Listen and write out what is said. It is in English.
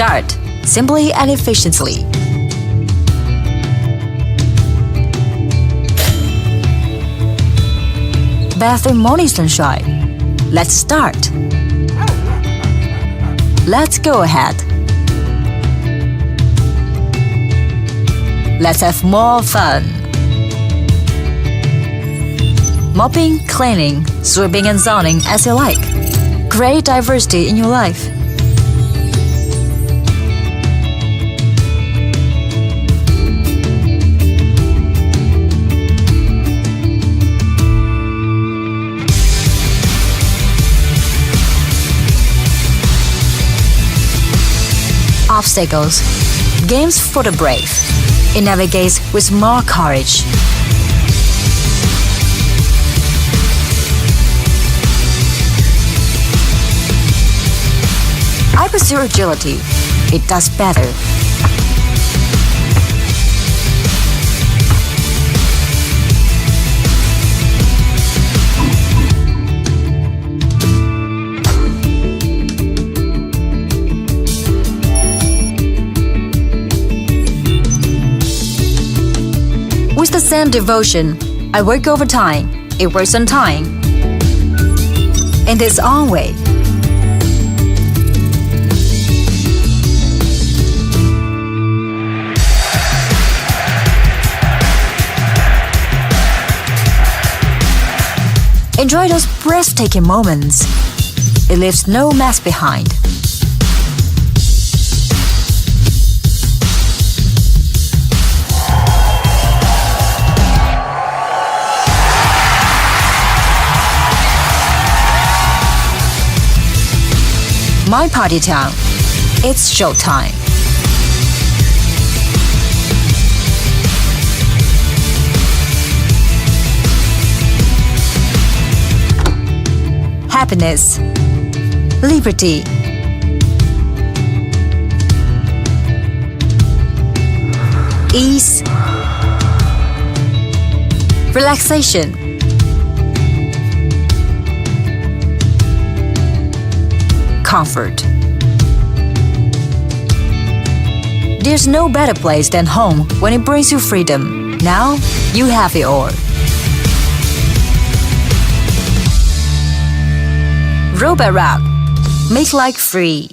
start simply and efficiently. Bath in morning sunshine. Let's start. Let's go ahead. Let's have more fun. Mopping, cleaning, sweeping and zoning as you like. Create diversity in your life. Obstacles. Games for the brave. It navigates with more courage. I pursue agility. It does better. With the same devotion, I work overtime. It works on time. In its own way. Enjoy those breathtaking moments. It leaves no mess behind. My party town. It's showtime. Happiness, liberty, ease, relaxation, comfort. There's no better place than home when it brings you freedom. Now you have it all. Robot Rock. Make life free.